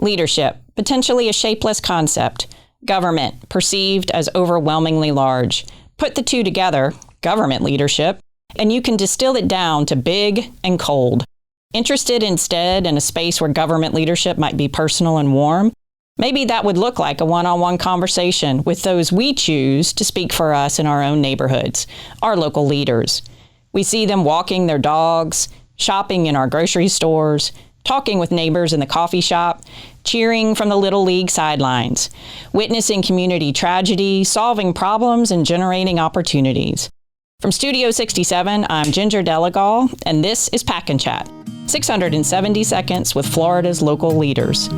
Leadership, potentially a shapeless concept. Government, perceived as overwhelmingly large. Put the two together, government leadership, and you can distill it down to big and cold. Interested instead in a space where government leadership might be personal and warm? Maybe that would look like a one-on-one conversation with those we choose to speak for us in our own neighborhoods, our local leaders. We see them walking their dogs, shopping in our grocery stores, talking with neighbors in the coffee shop, cheering from the Little League sidelines, witnessing community tragedy, solving problems, and generating opportunities. From Studio 67, I'm Ginger Delegal, and this is Pack and Chat, 670 seconds with Florida's local leaders.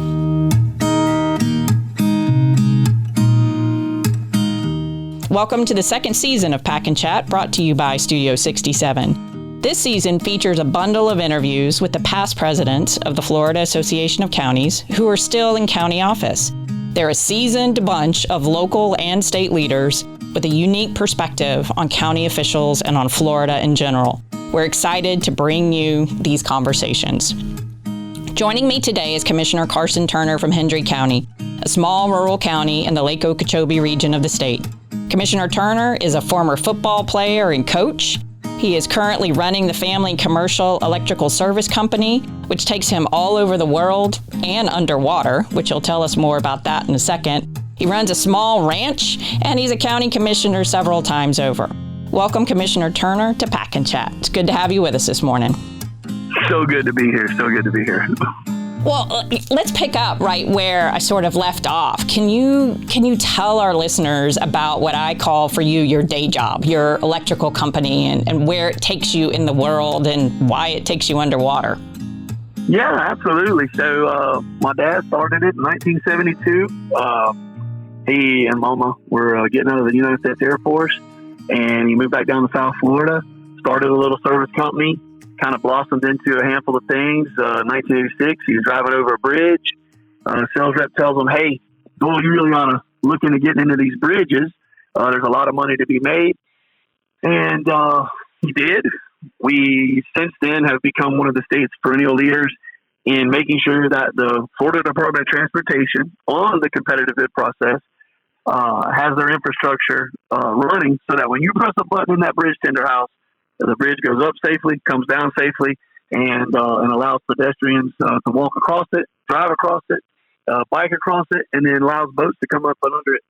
Welcome to the second season of Pack and Chat, brought to you by Studio 67. This season features a bundle of interviews with the past presidents of the Florida Association of Counties who are still in county office. They're a seasoned bunch of local and state leaders with a unique perspective on county officials and on Florida in general. We're excited to bring you these conversations. Joining me today is Commissioner Karson Turner from Hendry County, a small rural county in the Lake Okeechobee region of the state. Commissioner Turner is a former football player and coach. He is currently running the family commercial electrical service company, which takes him all over the world and underwater, which he'll tell us more about that in a second. He runs a small ranch, and he's a county commissioner several times over. Welcome, Commissioner Turner, to Pack and Chat. It's good to have you with us this morning. So good to be here. Well, let's pick up right where I sort of left off. Can you tell our listeners about what I call for you your day job, your electrical company, and where it takes you in the world and why it takes you underwater? Yeah, absolutely. So my dad started it in 1972. He and Mama were getting out of the United States Air Force, and he moved back down to South Florida, started a little service company, kind of blossomed into a handful of things. 1986, he was driving over a bridge. Sales rep tells him, "Hey, well, you really ought to look into getting into these bridges. There's a lot of money to be made." And he did. We, since then, have become one of the state's perennial leaders in making sure that the Florida Department of Transportation, on the competitive bid process, has their infrastructure running so that when you press a button in that bridge tender house, the bridge goes up safely, comes down safely, and allows pedestrians to walk across it, drive across it, bike across it, and then allows boats to come up and under it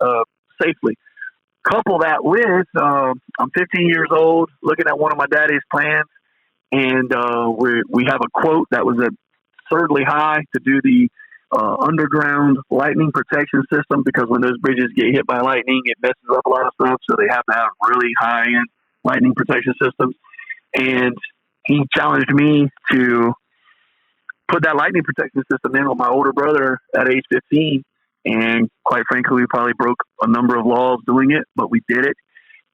safely. Couple that with, I'm 15 years old, looking at one of my daddy's plans, and we have a quote that was absurdly high to do the underground lightning protection system, because when those bridges get hit by lightning, it messes up a lot of stuff, so they have to have really high-end lightning protection systems. And he challenged me to put that lightning protection system in with my older brother at age 15. And quite frankly, we probably broke a number of laws doing it, but we did it.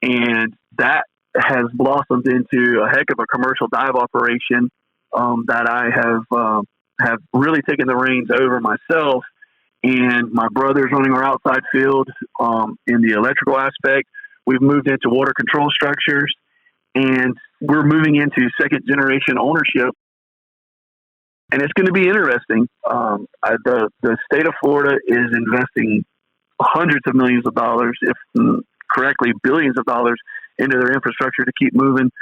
And that has blossomed into a heck of a commercial dive operation that I have really taken the reins over myself. And my brother's running our outside field in the electrical aspect. We've moved into water control structures, and we're moving into second generation ownership. And it's going to be interesting. The state of Florida is investing hundreds of millions of dollars, if correctly, billions of dollars into their infrastructure to keep moving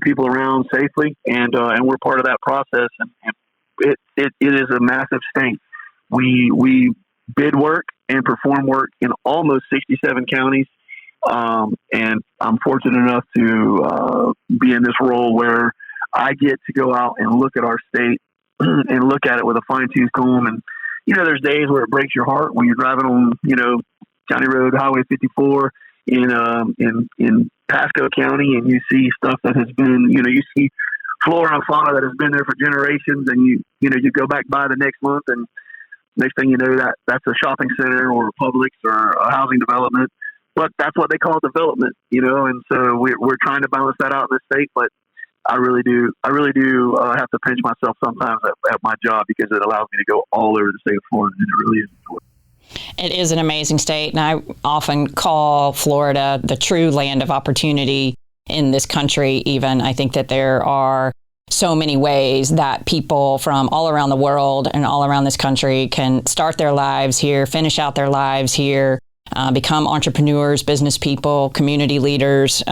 people around safely. And we're part of that process. And it is a massive state. We bid work and perform work in almost 67 counties. And I'm fortunate enough to be in this role where I get to go out and look at our state and look at it with a fine-tooth comb. And, there's days where it breaks your heart when you're driving on, County Road, Highway 54 in Pasco County, and you see stuff that has been, you see flora and fauna that has been there for generations, and you go back by the next month, and next thing you know, that's a shopping center or a Publix or a housing development. But that's what they call development, and so we're trying to balance that out in the state. But I really do have to pinch myself sometimes at my job, because it allows me to go all over the state of Florida, and it really is enjoyable. It is an amazing state, and I often call Florida the true land of opportunity in this country even. I think that there are so many ways that people from all around the world and all around this country can start their lives here, finish out their lives here, become entrepreneurs, business people, community leaders.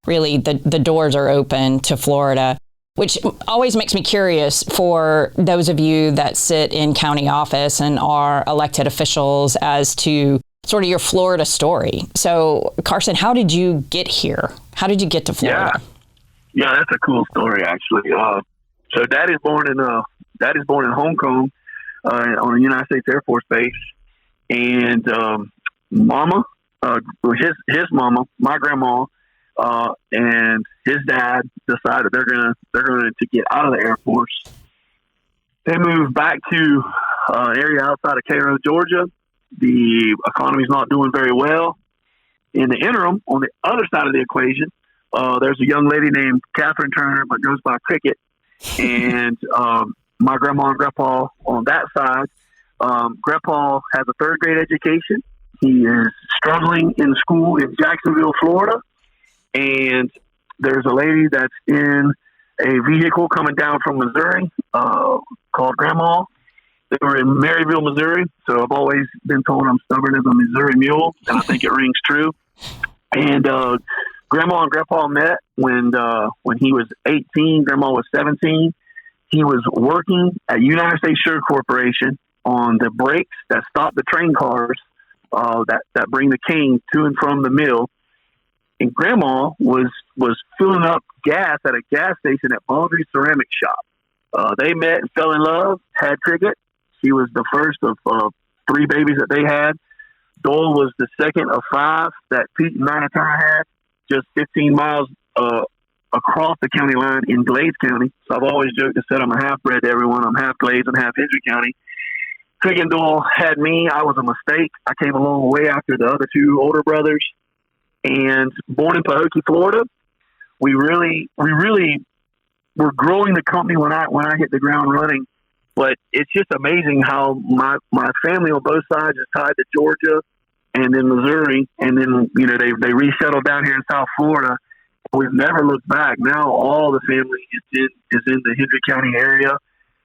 Really, the doors are open to Florida, which always makes me curious for those of you that sit in county office and are elected officials as to sort of your Florida story. So, Karson, how did you get here? How did you get to Florida? Yeah, that's a cool story, actually. So, Dad is born in Hong Kong on the United States Air Force Base, and Mama, his mama, my grandma, and his dad decided they're going to get out of the Air Force. They moved back to an area outside of Cairo, Georgia. The economy's not doing very well. In the interim, on the other side of the equation, there's a young lady named Karson Turner, but goes by Cricket, and my grandma and grandpa on that side. Grandpa has a third grade education. He is struggling in school in Jacksonville, Florida. And there's a lady that's in a vehicle coming down from Missouri called Grandma. They were in Maryville, Missouri. So I've always been told I'm stubborn as a Missouri mule, and I think it rings true. And Grandma and Grandpa met when he was 18, Grandma was 17. He was working at United States Sugar Corporation on the brakes that stop the train cars that bring the cane to and from the mill. And Grandma was filling up gas at a gas station at Baldry's Ceramic Shop. They met and fell in love, had Cricket. She was the first of 3 babies that they had. Dole was the second of 5 that Pete and Nina Turner had, just 15 miles across the county line in Glades County. So I've always joked and said I'm a half-bred to everyone. I'm half Glades and half Hendry County. Cricket and Dole had me. I was a mistake. I came along way after the other 2 older brothers. And born in Pahokee, Florida, we really were growing the company when I hit the ground running. But it's just amazing how my family on both sides is tied to Georgia and then Missouri, and then they resettled down here in South Florida. We've never looked back. Now all the family is in the Hendry County area,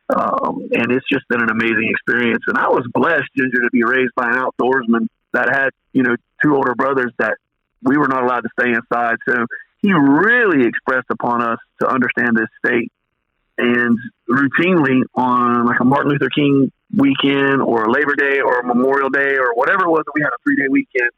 and it's just been an amazing experience. And I was blessed, Ginger, to be raised by an outdoorsman that had 2 older brothers that we were not allowed to stay inside. So he really expressed upon us to understand this state. And routinely on like a Martin Luther King weekend or a Labor Day or a Memorial Day or whatever it was that we had a 3-day weekend,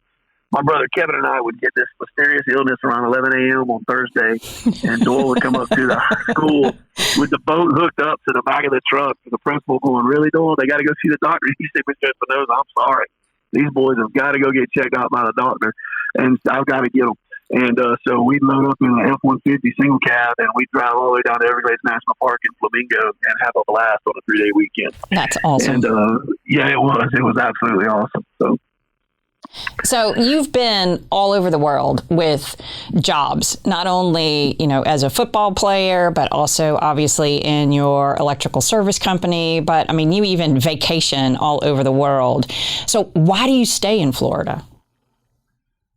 my brother Kevin and I would get this mysterious illness around 11 a.m. on Thursday, and Doyle would come up to the school with the boat hooked up to the back of the truck. And the principal going, "Really, Doyle? They got to go see the doctor." He said, "Mr. Espinosa, I'm sorry. These boys have got to go get checked out by the doctor, and I've got to get them." And so we'd load up in an F-150 single cab, and we'd drive all the way down to Everglades National Park in Flamingo and have a blast on a 3-day weekend. That's awesome. And yeah, it was absolutely awesome. So you've been all over the world with jobs, not only, as a football player, but also obviously in your electrical service company. But I mean, you even vacation all over the world. So why do you stay in Florida?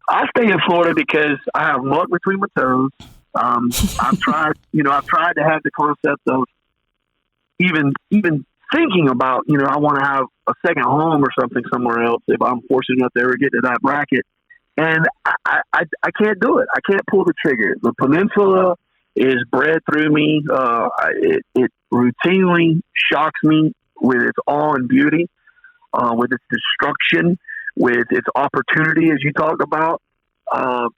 I stay in Florida because I have luck between my toes. I've tried to have the concept of even thinking about, I want to have a second home or something somewhere else if I'm fortunate enough to ever get to that bracket. And I can't do it. I can't pull the trigger. The peninsula is bred through me. It routinely shocks me with its awe and beauty, with its destruction, with its opportunity, as you talked about.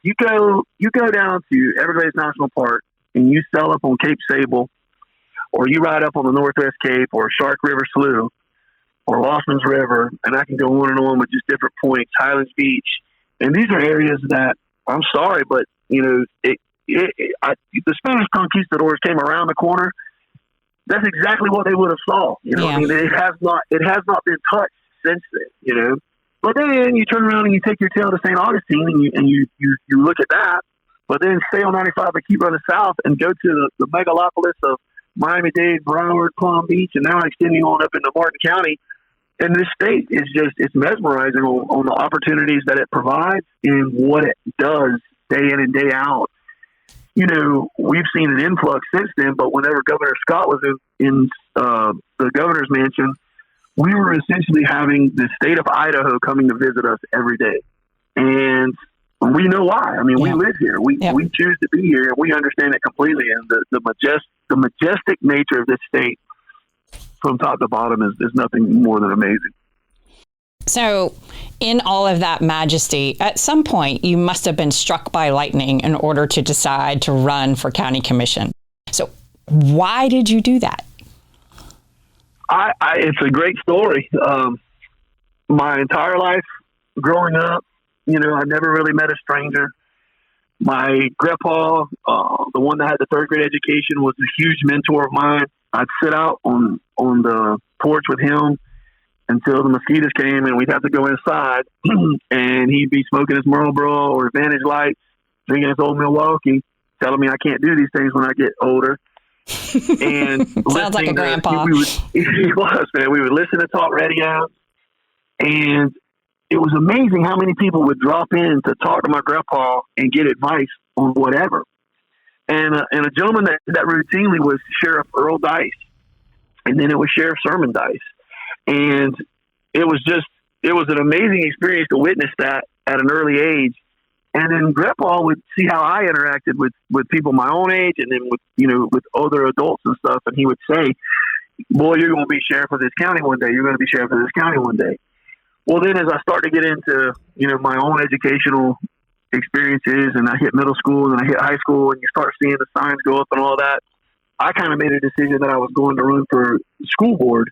You go down to Everglades National Park and you sail up on Cape Sable, or you ride up on the Northwest Cape or Shark River Slough or Lossman's River, and I can go on and on with just different points, Highlands Beach. And these are areas that, I'm sorry, but, the Spanish conquistadors came around the corner. That's exactly what they would have saw. Yeah. I mean, it has not been touched since then, But then you turn around and you take your tail to St. Augustine and you look at that, but then stay on 95 and keep running south and go to the megalopolis of Miami-Dade, Broward, Palm Beach, and now extending on up into Martin County. And this state is it's mesmerizing on the opportunities that it provides and what it does day in and day out. we've seen an influx since then. But whenever Governor Scott was in the governor's mansion, we were essentially having the state of Idaho coming to visit us every day. And we know why. I mean, we live here. We choose to be here, and we understand it completely. And the majestic nature of this state from top to bottom is nothing more than amazing. So in all of that majesty, at some point, you must have been struck by lightning in order to decide to run for county commission. So why did you do that? It's a great story. My entire life growing up, I never really met a stranger. My grandpa, the one that had the third grade education, was a huge mentor of mine. I'd sit out on the porch with him until the mosquitoes came, and we'd have to go inside, and he'd be smoking his Marlboro or Advantage Light, drinking his old Milwaukee, telling me I can't do these things when I get older. And sounds like a grandpa. He was, man. We would listen to talk radio, and it was amazing how many people would drop in to talk to my grandpa and get advice on whatever. And a gentleman that routinely was Sheriff Earl Dice, and then it was Sheriff Sermon Dice. And it was an amazing experience to witness that at an early age. And then Grandpa would see how I interacted with people my own age, and then with other adults and stuff. And he would say, "Boy, you're going to be sheriff of this county one day. You're going to be sheriff of this county one day." Well, then as I start to get into, my own educational experiences, and I hit middle school and I hit high school, and you start seeing the signs go up and all that, I kind of made a decision that I was going to run for school board.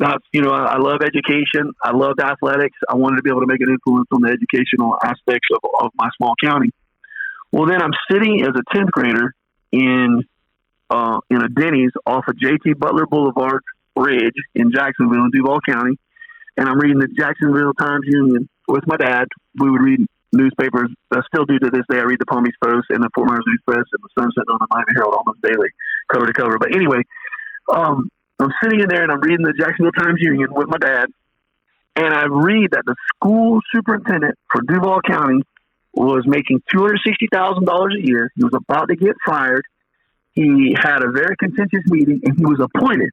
I love education. I loved athletics. I wanted to be able to make an influence on the educational aspects of my small county. Well, then I'm sitting as a 10th grader in a Denny's off of J.T. Butler Boulevard Ridge in Jacksonville in Duval County, and I'm reading the Jacksonville Times-Union with my dad. We would read newspapers. I still do to this day. I read the Palm Beach Post and the Fort Myers News Press and the Sun Sentinel and the Miami Herald almost daily, cover to cover. But anyway, I'm sitting in there and I'm reading the Jacksonville Times-Union with my dad, and I read that the school superintendent for Duval County was making $260,000 a year. He was about to get fired. He had a very contentious meeting, and he was appointed.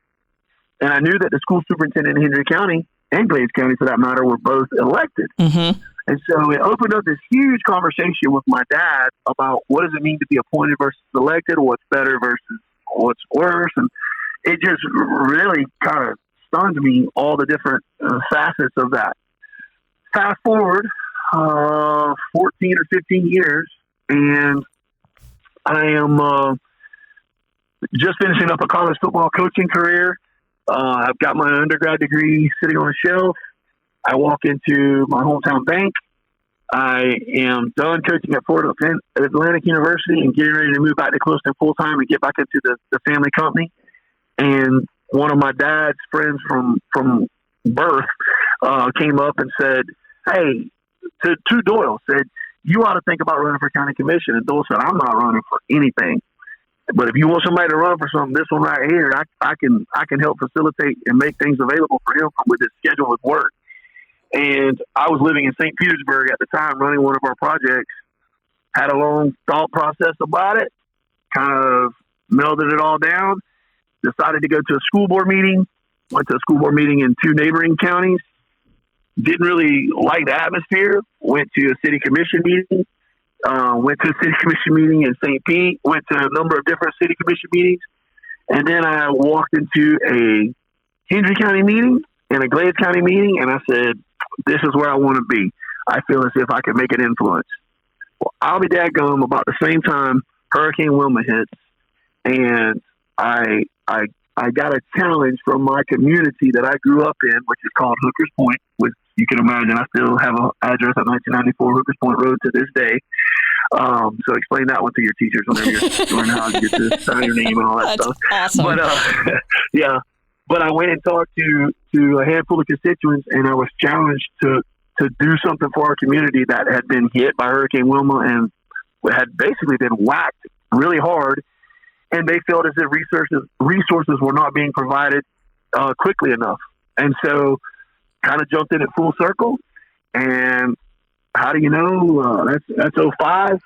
And I knew that the school superintendent in Hendry County and Glades County, for that matter, were both elected. Mm-hmm. And so it opened up this huge conversation with my dad about what does it mean to be appointed versus elected, what's better versus what's worse. And it just really kind of stunned me, all the different facets of that. Fast forward 14 or 15 years, and I am just finishing up a college football coaching career. I've got my undergrad degree sitting on a shelf. I walk into my hometown bank. I am done coaching at Florida Atlantic University and getting ready to move back to Clemson full time and get back into the family company. And one of my dad's friends from birth came up and said, "Hey," to Doyle, said, "You ought to think about running for county commission." And Doyle said, "I'm not running for anything, but if you want somebody to run for something, this one right here, I can help facilitate and make things available for him with his schedule of work." And I was living in St. Petersburg at the time, running one of our projects. Had a long thought process about it, kind of melded it all down. Decided to go to a school board meeting. Went to a school board meeting in 2 neighboring counties. Didn't really like the atmosphere. Went to a city commission meeting. Went to a city commission meeting in St. Pete. Went to a number of different city commission meetings. And then I walked into a Hendry County meeting and a Glades County meeting, and I said, "This is where I want to be. I feel as if I can make an influence." Well, I'll be dadgum, about the same time Hurricane Wilma hits, and I got a challenge from my community that I grew up in, which is called Hookers Point, which you can imagine I still have an address at 1994 Hookers Point Road to this day. So explain that one to your teachers whenever you're learning how to get to sign your name and all that stuff. Awesome. But yeah, but I went and talked to a handful of constituents, and I was challenged to do something for our community that had been hit by Hurricane Wilma and had basically been whacked really hard. And they felt as if resources were not being provided quickly enough. And so kind of jumped in at full circle. And how do you know? That's 05.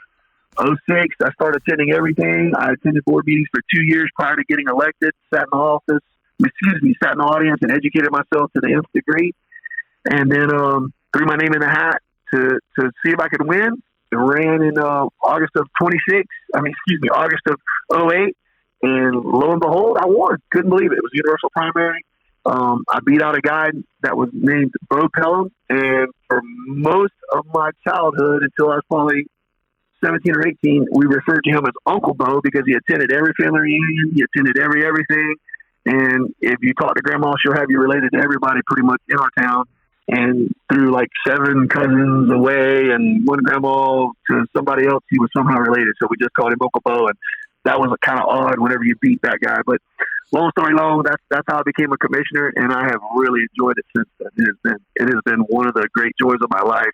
'06, I started attending everything. I attended board meetings for 2 years prior to getting elected, sat in the audience and educated myself to the nth degree. And then threw my name in the hat to see if I could win. It ran in August of '08. And lo and behold, I won. Couldn't believe it. It was universal primary. I beat out a guy that was named Bo Pelham. And for most of my childhood, until I was probably 17 or 18, we referred to him as Uncle Bo because he attended every family reunion. He attended everything. And if you talk to Grandma, she'll have you related to everybody pretty much in our town. And through like 7 cousins away and one grandma to somebody else, he was somehow related. So we just called him Uncle Bo. And that was kind of odd whenever you beat that guy. But long story long, that's how I became a commissioner. And I have really enjoyed it since then. It has been one of the great joys of my life,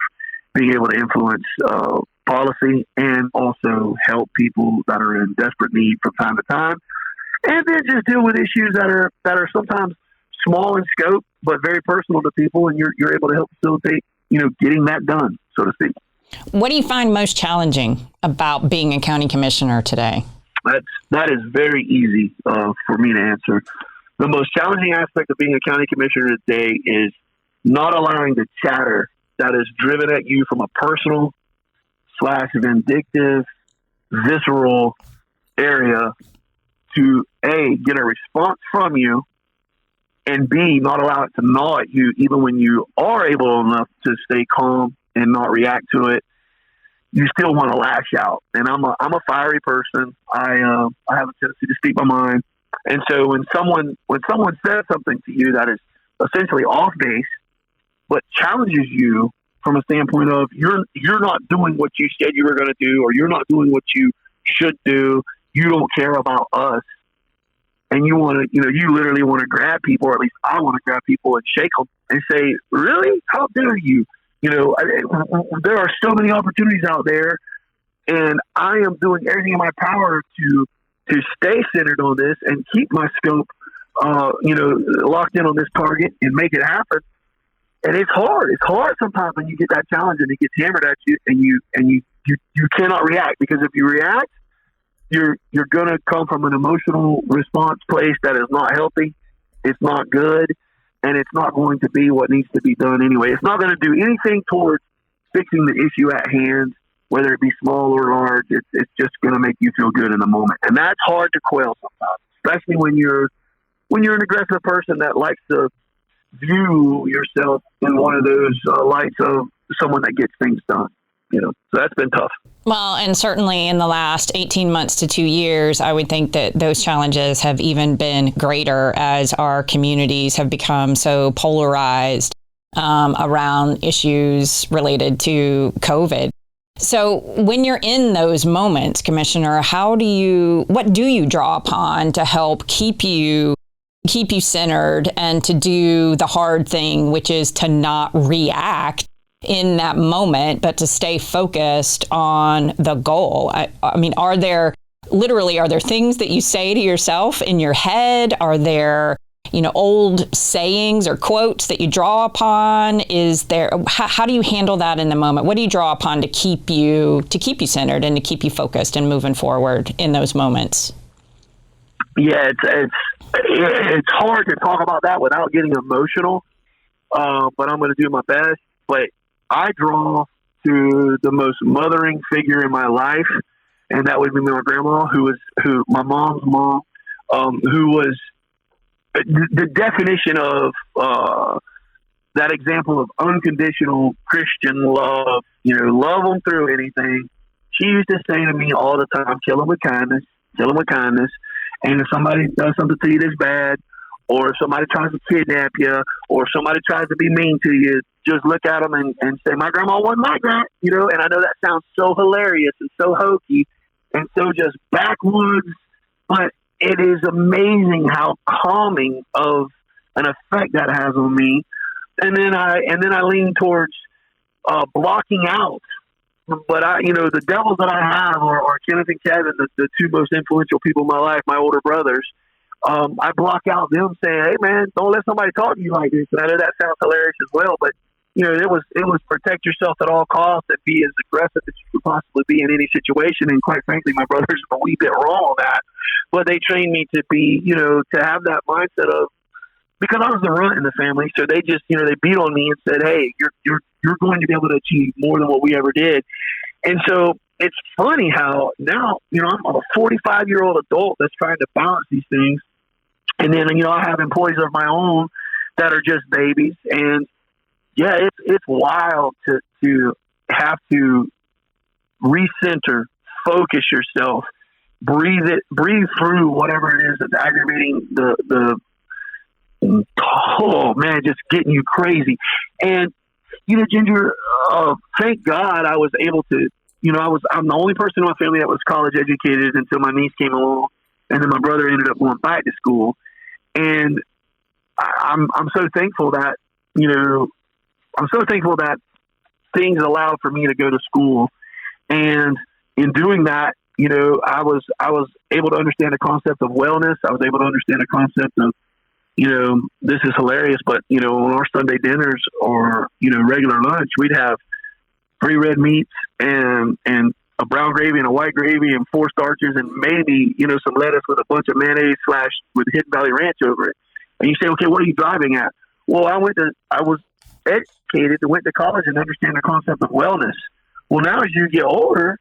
being able to influence policy and also help people that are in desperate need from time to time. And then just deal with issues that are sometimes small in scope, but very personal to people, and you're able to help facilitate, getting that done, so to speak. What do you find most challenging about being a county commissioner today? That is very easy for me to answer. The most challenging aspect of being a county commissioner today is not allowing the chatter that is driven at you from a personal / vindictive, visceral area to A, get a response from you, and B, not allow it to gnaw at you even when you are able enough to stay calm and not react to it. You still want to lash out. And I'm a fiery person. I have a tendency to speak my mind. And so when someone says something to you that is essentially off base, but challenges you from a standpoint of you're not doing what you said you were going to do, or you're not doing what you should do, you don't care about us, and you want to, you literally want to grab people, or at least I want to grab people and shake them and say, really? How dare you? There are so many opportunities out there, and I am doing everything in my power to stay centered on this and keep my scope, locked in on this target and make it happen. And it's hard. It's hard sometimes when you get that challenge and it gets hammered at you, and you cannot react, because if you react, you're going to come from an emotional response place that is not healthy. It's not good. And it's not going to be what needs to be done anyway. It's not going to do anything towards fixing the issue at hand, whether it be small or large. It's just going to make you feel good in the moment. And that's hard to quell sometimes, especially when you're an aggressive person that likes to view yourself in one of those lights of someone that gets things done. So that's been tough. Well, and certainly in the last 18 months to 2 years, I would think that those challenges have even been greater as our communities have become so polarized around issues related to COVID. So when you're in those moments, Commissioner, what do you draw upon to help keep you centered and to do the hard thing, which is to not react in that moment, but to stay focused on the goal? I mean, are there things that you say to yourself in your head? Are there, old sayings or quotes that you draw upon? How do you handle that in the moment? What do you draw upon to keep you centered and to keep you focused and moving forward in those moments? Yeah, it's hard to talk about that without getting emotional, but I'm going to do my best. But I draw to the most mothering figure in my life, and that would be my grandma, my mom's mom, who was the definition of that example of unconditional Christian love. Love them through anything. She used to say to me all the time, "Kill them with kindness, kill them with kindness." And if somebody does something to you that's bad, or if somebody tries to kidnap you, or if somebody tries to be mean to you, just look at them and say, "My grandma wasn't like that," And I know that sounds so hilarious and so hokey and so just backwoods, but it is amazing how calming of an effect that has on me. And then I lean towards blocking out. But the devils that I have are Kenneth and Kevin, the two most influential people in my life, my older brothers. I block out them saying, "Hey man, don't let somebody talk to you like this." And I know that sounds hilarious as well, but it was protect yourself at all costs and be as aggressive as you could possibly be in any situation. And quite frankly, my brother's a wee bit wrong on that. But they trained me to be, to have that mindset of, because I was the runt in the family, so they just, they beat on me and said, hey, you're going to be able to achieve more than what we ever did. And so it's funny how now, I'm a 45-year-old adult that's trying to balance these things. And then, I have employees of my own that are just babies. And yeah, it's wild to have to recenter, focus yourself, breathe through whatever it is that's aggravating just getting you crazy. And, Ginger, thank God I was able to, I'm the only person in my family that was college educated until my niece came along. And then my brother ended up going back to school. And I'm so thankful that, things allowed for me to go to school. And in doing that, I was able to understand the concept of wellness. I was able to understand the concept of, this is hilarious, but, on our Sunday dinners or, regular lunch, we'd have 3 red meats and a brown gravy and a white gravy and 4 starches and maybe, some lettuce with a bunch of mayonnaise / with Hidden Valley Ranch over it. And you say, okay, what are you driving at? Well, I was educated and went to college and understand the concept of wellness. Well, now as you get older,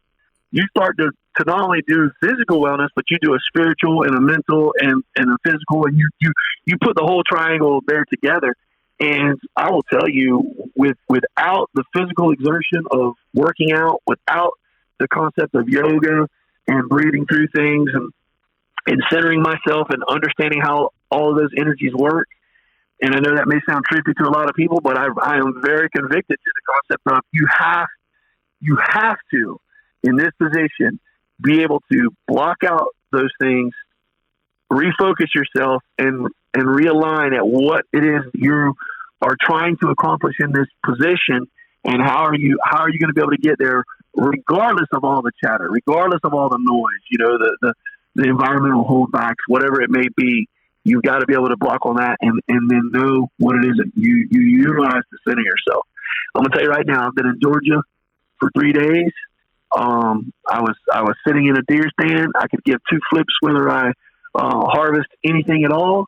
you start to not only do physical wellness, but you do a spiritual and a mental and a physical, and you put the whole triangle there together. And I will tell you, without the physical exertion of working out, without the concept of yoga and breathing through things and centering myself and understanding how all of those energies work. And I know that may sound trippy to a lot of people, but I am very convicted to the concept of you have to, in this position, be able to block out those things, refocus yourself, and realign at what it is you are trying to accomplish in this position, and how are you going to be able to get there, regardless of all the chatter, regardless of all the noise, the environmental holdbacks, whatever it may be. You've got to be able to block on that and then know what it is that you utilize to center yourself. I'm going to tell you right now, I've been in Georgia for 3 days. I was sitting in a deer stand. I could give 2 flips whether I harvest anything at all.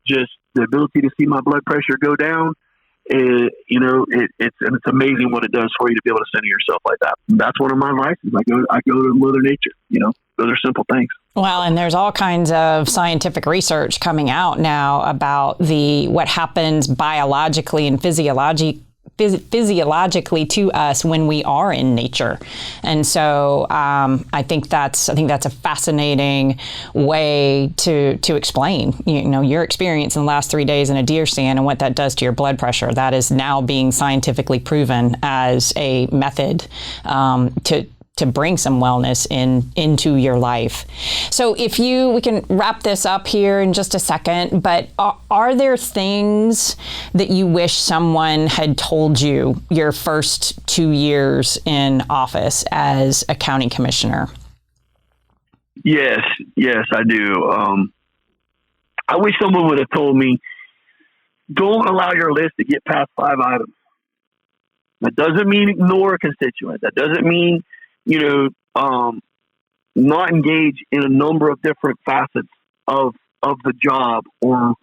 Just the ability to see my blood pressure go down. It's amazing what it does for you to be able to center yourself like that. That's one of my vices. I go to Mother Nature. Those are simple things. Well, and there's all kinds of scientific research coming out now about what happens biologically and physiologically to us when we are in nature. And so I think that's a fascinating way to explain, your experience in the last 3 days in a deer stand and what that does to your blood pressure. That is now being scientifically proven as a method to bring some wellness into your life. So we can wrap this up here in just a second, but are there things that you wish someone had told you your first 2 years in office as a county commissioner? Yes, I do. I wish someone would have told me, don't allow your list to get past 5 items. That doesn't mean ignore a constituent. That doesn't mean not engage in a number of different facets of the job or,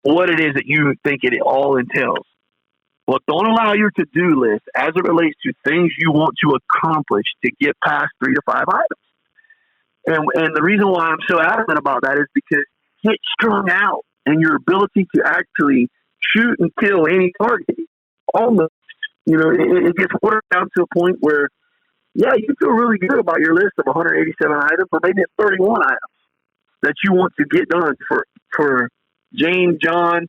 what it is that you think it all entails. But don't allow your to-do list as it relates to things you want to accomplish to get past 3 to 5 items. And the reason why I'm so adamant about that is because get strung out and your ability to actually shoot and kill any target almost, it gets watered down to a point where, yeah, you feel really good about your list of 187 items, or maybe it's 31 items that you want to get done for Jane, John,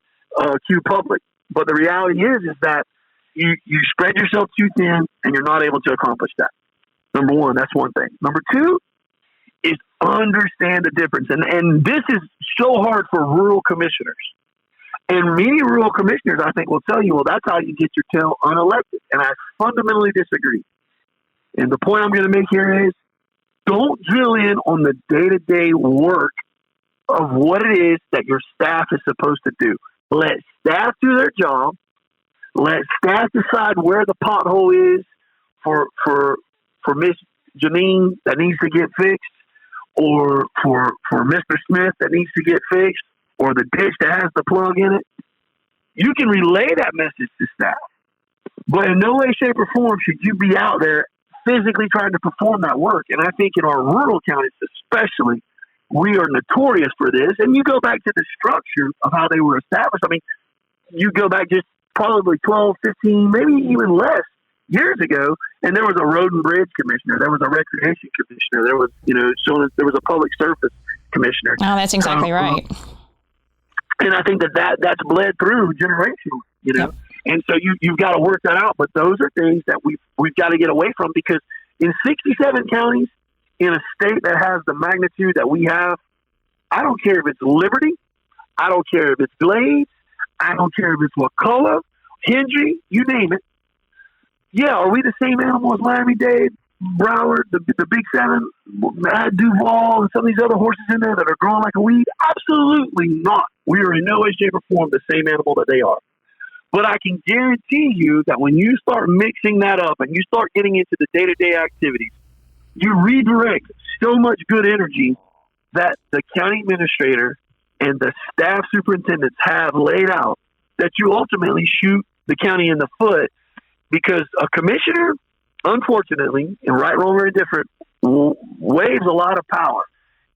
Q Public. But the reality is that you spread yourself too thin and you're not able to accomplish that. Number one, that's one thing. Number two is understand the difference. And this is so hard for rural commissioners. And many rural commissioners, I think, will tell you, well, that's how you get your tail unelected. And I fundamentally disagree. And the point I'm going to make here is don't drill in on the day-to-day work of what it is that your staff is supposed to do. Let staff do their job. Let staff decide where the pothole is for Miss Janine that needs to get fixed, or for Mr. Smith that needs to get fixed, or the ditch that has the plug in it. You can relay that message to staff. But in no way, shape, or form should you be out there physically trying to perform that work. And I think in our rural counties especially, we are notorious for this. And you go back to the structure of how they were established. I mean, you go back just probably 12, 15, maybe even less years ago, and there was a road and bridge commissioner. There was a recreation commissioner. There was, there was a public service commissioner. Oh, that's exactly right. And I think that's bled through generationally, Yep. And so you've got to work that out. But those are things that we've got to get away from, because in 67 counties, in a state that has the magnitude that we have, I don't care if it's Liberty, I don't care if it's Glades, I don't care if it's Wakulla, Hendry, you name it. Yeah, are we the same animal as Miami-Dade, Broward, the Big Seven, Duval, and some of these other horses in there that are growing like a weed? Absolutely not. We are in no way, shape, or form the same animal that they are. But I can guarantee you that when you start mixing that up and you start getting into the day-to-day activities, you redirect so much good energy that the county administrator and the staff superintendents have laid out that you ultimately shoot the county in the foot, because a commissioner, unfortunately, and right, wrong, or indifferent, waves a lot of power.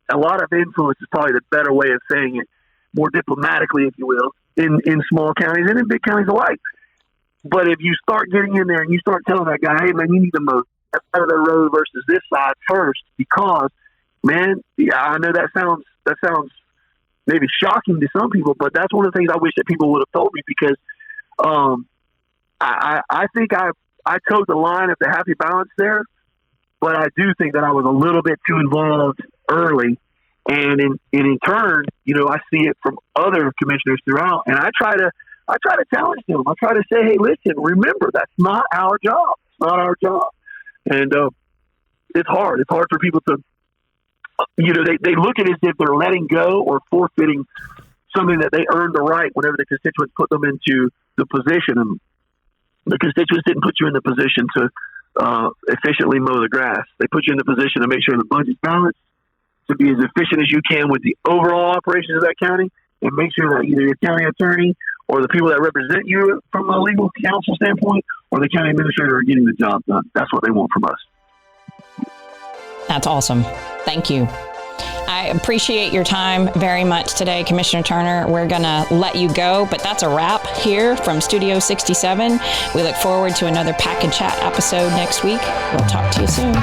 A lot of influence is probably the better way of saying it, more diplomatically, if you will, in small counties and in big counties alike. But if you start getting in there and you start telling that guy, hey, man, you need to mow that side of the road versus this side first, because, man, yeah, I know that sounds maybe shocking to some people, but that's one of the things I wish that people would have told me, because I think I towed the line of the happy balance there, but I do think that I was a little bit too involved early. And in turn, I see it from other commissioners throughout, and I try to challenge them. I try to say, hey, listen, remember, that's not our job. It's not our job. And it's hard. It's hard for people to, they look at it as if they're letting go or forfeiting something that they earned the right whenever the constituents put them into the position. And the constituents didn't put you in the position to efficiently mow the grass. They put you in the position to make sure the budget's balanced, to be as efficient as you can with the overall operations of that county, and make sure that either your county attorney or the people that represent you from a legal counsel standpoint or the county administrator are getting the job done. That's what they want from us. That's awesome. Thank you. I appreciate your time very much today, Commissioner Turner. We're going to let you go, but that's a wrap here from Studio 67. We look forward to another Pack and Chat episode next week. We'll talk to you soon.